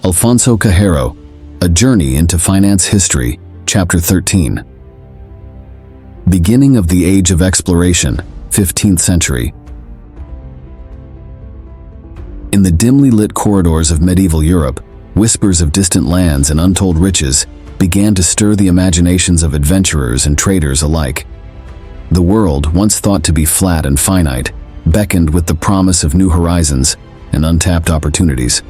Alfonso Cahero, A Journey into Finance History, Chapter 13. Beginning of the Age of Exploration, 15th century. In the dimly lit corridors of medieval Europe, whispers of distant lands and untold riches began to stir the imaginations of adventurers and traders alike. The world, once thought to be flat and finite, beckoned with the promise of new horizons and untapped opportunities.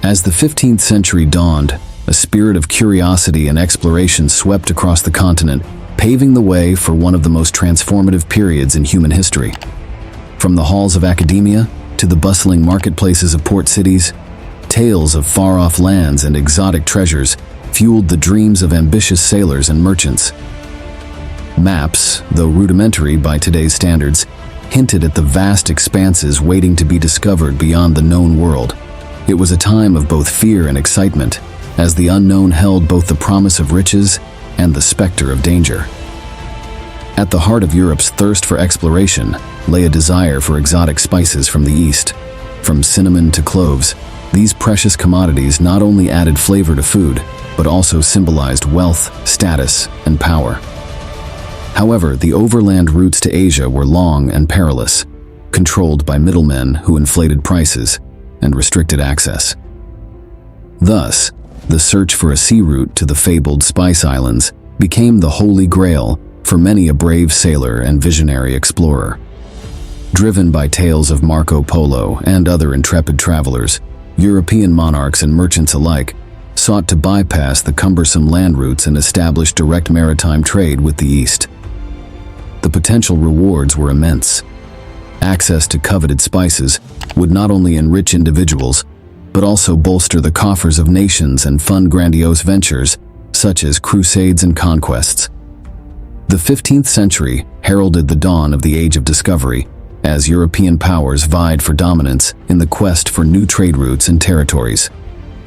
As the 15th century dawned, a spirit of curiosity and exploration swept across the continent, paving the way for one of the most transformative periods in human history. From the halls of academia to the bustling marketplaces of port cities, tales of far-off lands and exotic treasures fueled the dreams of ambitious sailors and merchants. Maps, though rudimentary by today's standards, hinted at the vast expanses waiting to be discovered beyond the known world. It was a time of both fear and excitement, as the unknown held both the promise of riches and the specter of danger. At the heart of Europe's thirst for exploration lay a desire for exotic spices from the East. From cinnamon to cloves, these precious commodities not only added flavor to food, but also symbolized wealth, status, and power. However, the overland routes to Asia were long and perilous, controlled by middlemen who inflated prices and restricted access. Thus, the search for a sea route to the fabled Spice Islands became the holy grail for many a brave sailor and visionary explorer. Driven by tales of Marco Polo and other intrepid travelers, European monarchs and merchants alike sought to bypass the cumbersome land routes and establish direct maritime trade with the East. The potential rewards were immense. Access to coveted spices would not only enrich individuals, but also bolster the coffers of nations and fund grandiose ventures, such as crusades and conquests. The 15th century heralded the dawn of the Age of Discovery, as European powers vied for dominance in the quest for new trade routes and territories.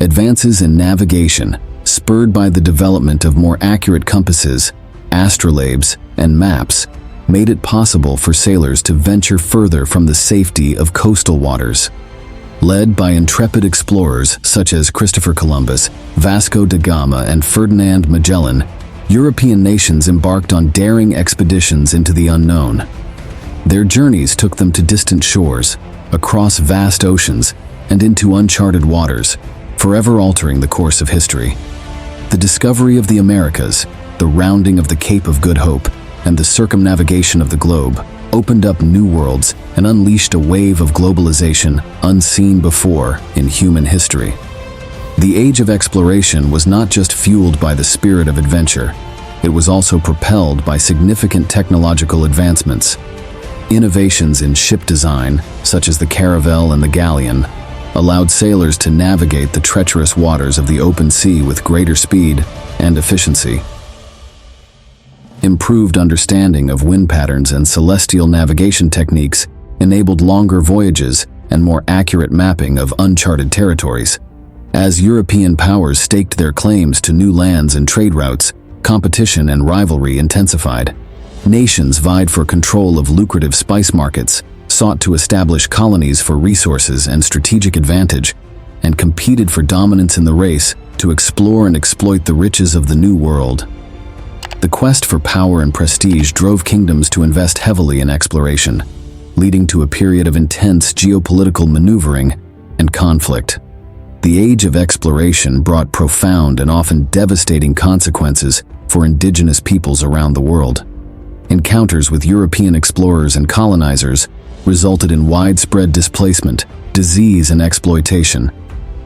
Advances in navigation, spurred by the development of more accurate compasses, astrolabes, and maps, made it possible for sailors to venture further from the safety of coastal waters. Led by intrepid explorers such as Christopher Columbus, Vasco da Gama, and Ferdinand Magellan, European nations embarked on daring expeditions into the unknown. Their journeys took them to distant shores, across vast oceans, and into uncharted waters, forever altering the course of history. The discovery of the Americas, the rounding of the Cape of Good Hope, and the circumnavigation of the globe opened up new worlds and unleashed a wave of globalization unseen before in human history. The Age of Exploration was not just fueled by the spirit of adventure, it was also propelled by significant technological advancements. Innovations in ship design, such as the caravel and the galleon, allowed sailors to navigate the treacherous waters of the open sea with greater speed and efficiency. Improved understanding of wind patterns and celestial navigation techniques enabled longer voyages and more accurate mapping of uncharted territories. As European powers staked their claims to new lands and trade routes, competition and rivalry intensified. Nations vied for control of lucrative spice markets, sought to establish colonies for resources and strategic advantage, and competed for dominance in the race to explore and exploit the riches of the New World. The quest for power and prestige drove kingdoms to invest heavily in exploration, leading to a period of intense geopolitical maneuvering and conflict. The Age of Exploration brought profound and often devastating consequences for indigenous peoples around the world. Encounters with European explorers and colonizers resulted in widespread displacement, disease, and exploitation.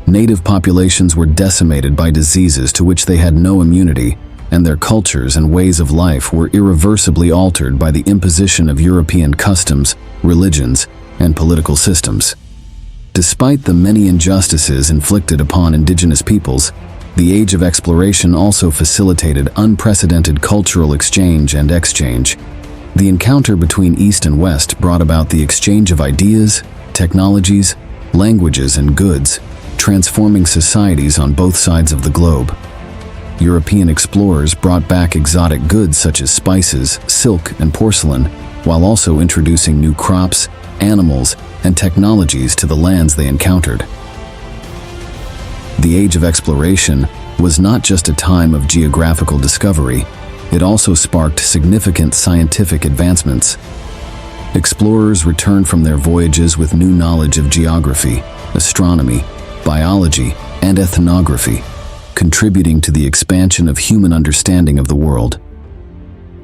Native populations were decimated by diseases to which they had no immunity, and their cultures and ways of life were irreversibly altered by the imposition of European customs, religions, and political systems. Despite the many injustices inflicted upon indigenous peoples, the Age of Exploration also facilitated unprecedented cultural exchange and exchange. The encounter between East and West brought about the exchange of ideas, technologies, languages, and goods, transforming societies on both sides of the globe. European explorers brought back exotic goods such as spices, silk, and porcelain, while also introducing new crops, animals, and technologies to the lands they encountered. The Age of Exploration was not just a time of geographical discovery, it also sparked significant scientific advancements. Explorers returned from their voyages with new knowledge of geography, astronomy, biology, and ethnography, contributing to the expansion of human understanding of the world.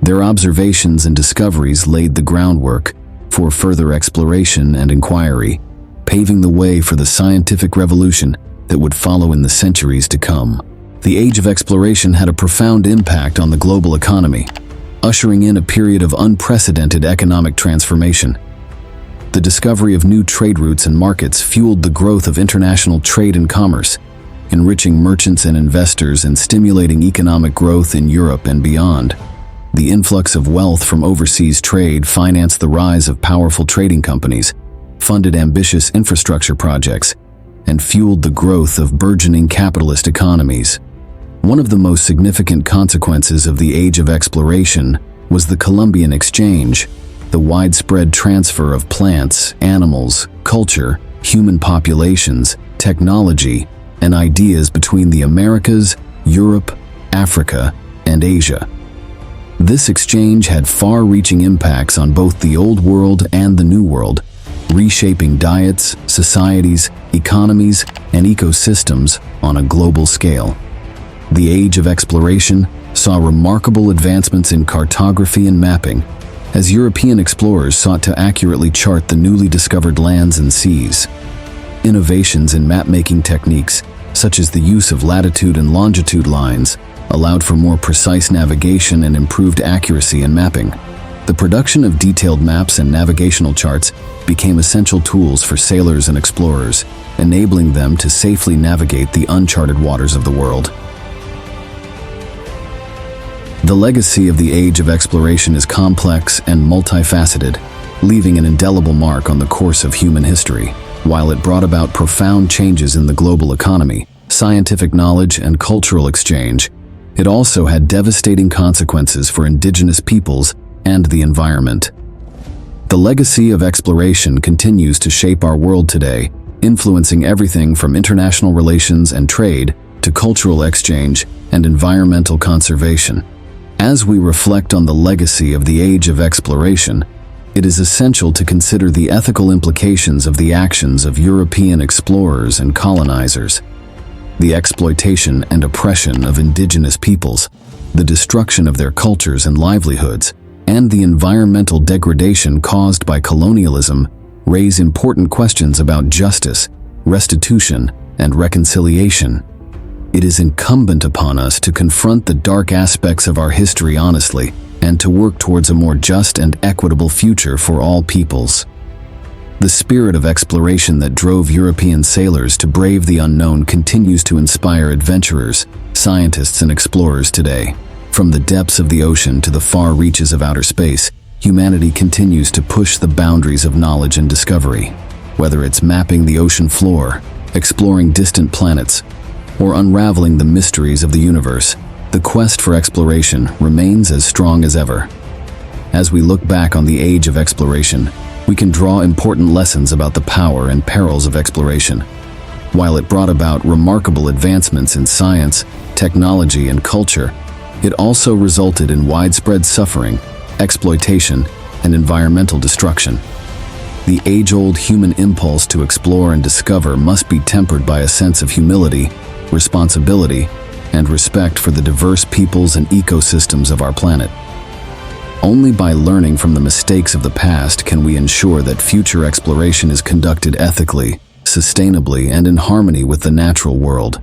Their observations and discoveries laid the groundwork for further exploration and inquiry, paving the way for the scientific revolution that would follow in the centuries to come. The Age of Exploration had a profound impact on the global economy, ushering in a period of unprecedented economic transformation. The discovery of new trade routes and markets fueled the growth of international trade and commerce, enriching merchants and investors and stimulating economic growth in Europe and beyond. The influx of wealth from overseas trade financed the rise of powerful trading companies, funded ambitious infrastructure projects, and fueled the growth of burgeoning capitalist economies. One of the most significant consequences of the Age of Exploration was the Columbian Exchange, the widespread transfer of plants, animals, culture, human populations, technology, and ideas between the Americas, Europe, Africa, and Asia. This exchange had far-reaching impacts on both the Old World and the New World, reshaping diets, societies, economies, and ecosystems on a global scale. The Age of Exploration saw remarkable advancements in cartography and mapping, as European explorers sought to accurately chart the newly discovered lands and seas. Innovations in map-making techniques, such as the use of latitude and longitude lines, allowed for more precise navigation and improved accuracy in mapping. The production of detailed maps and navigational charts became essential tools for sailors and explorers, enabling them to safely navigate the uncharted waters of the world. The legacy of the Age of Exploration is complex and multifaceted, leaving an indelible mark on the course of human history. While it brought about profound changes in the global economy, scientific knowledge, and cultural exchange, it also had devastating consequences for indigenous peoples and the environment. The legacy of exploration continues to shape our world today, influencing everything from international relations and trade to cultural exchange and environmental conservation. As we reflect on the legacy of the Age of Exploration, it is essential to consider the ethical implications of the actions of European explorers and colonizers. The exploitation and oppression of indigenous peoples, the destruction of their cultures and livelihoods, and the environmental degradation caused by colonialism raise important questions about justice, restitution, and reconciliation. It is incumbent upon us to confront the dark aspects of our history honestly and to work towards a more just and equitable future for all peoples. The spirit of exploration that drove European sailors to brave the unknown continues to inspire adventurers, scientists, and explorers today. From the depths of the ocean to the far reaches of outer space, humanity continues to push the boundaries of knowledge and discovery. Whether it's mapping the ocean floor, exploring distant planets, or unraveling the mysteries of the universe, the quest for exploration remains as strong as ever. As we look back on the Age of Exploration, we can draw important lessons about the power and perils of exploration. While it brought about remarkable advancements in science, technology, and culture, it also resulted in widespread suffering, exploitation, and environmental destruction. The age-old human impulse to explore and discover must be tempered by a sense of humility, responsibility, and respect for the diverse peoples and ecosystems of our planet. Only by learning from the mistakes of the past can we ensure that future exploration is conducted ethically, sustainably, and in harmony with the natural world.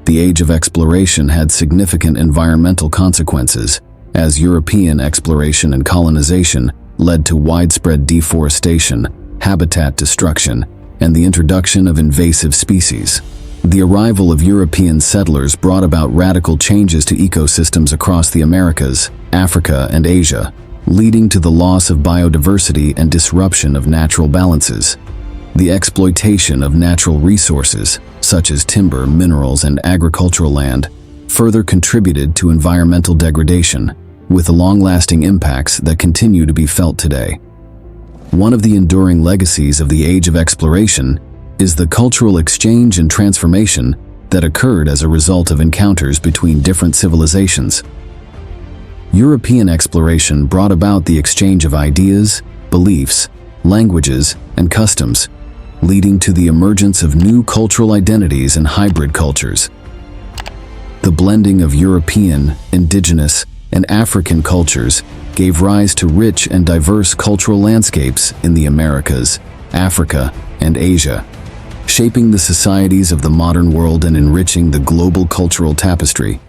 The Age of Exploration had significant environmental consequences, as European exploration and colonization led to widespread deforestation, habitat destruction, and the introduction of invasive species. The arrival of European settlers brought about radical changes to ecosystems across the Americas, Africa, and Asia, leading to the loss of biodiversity and disruption of natural balances. The exploitation of natural resources, such as timber, minerals, and agricultural land, further contributed to environmental degradation, with long-lasting impacts that continue to be felt today. One of the enduring legacies of the Age of Exploration is the cultural exchange and transformation that occurred as a result of encounters between different civilizations. European exploration brought about the exchange of ideas, beliefs, languages, and customs, leading to the emergence of new cultural identities and hybrid cultures. The blending of European, indigenous, and African cultures gave rise to rich and diverse cultural landscapes in the Americas, Africa, and Asia, shaping the societies of the modern world and enriching the global cultural tapestry.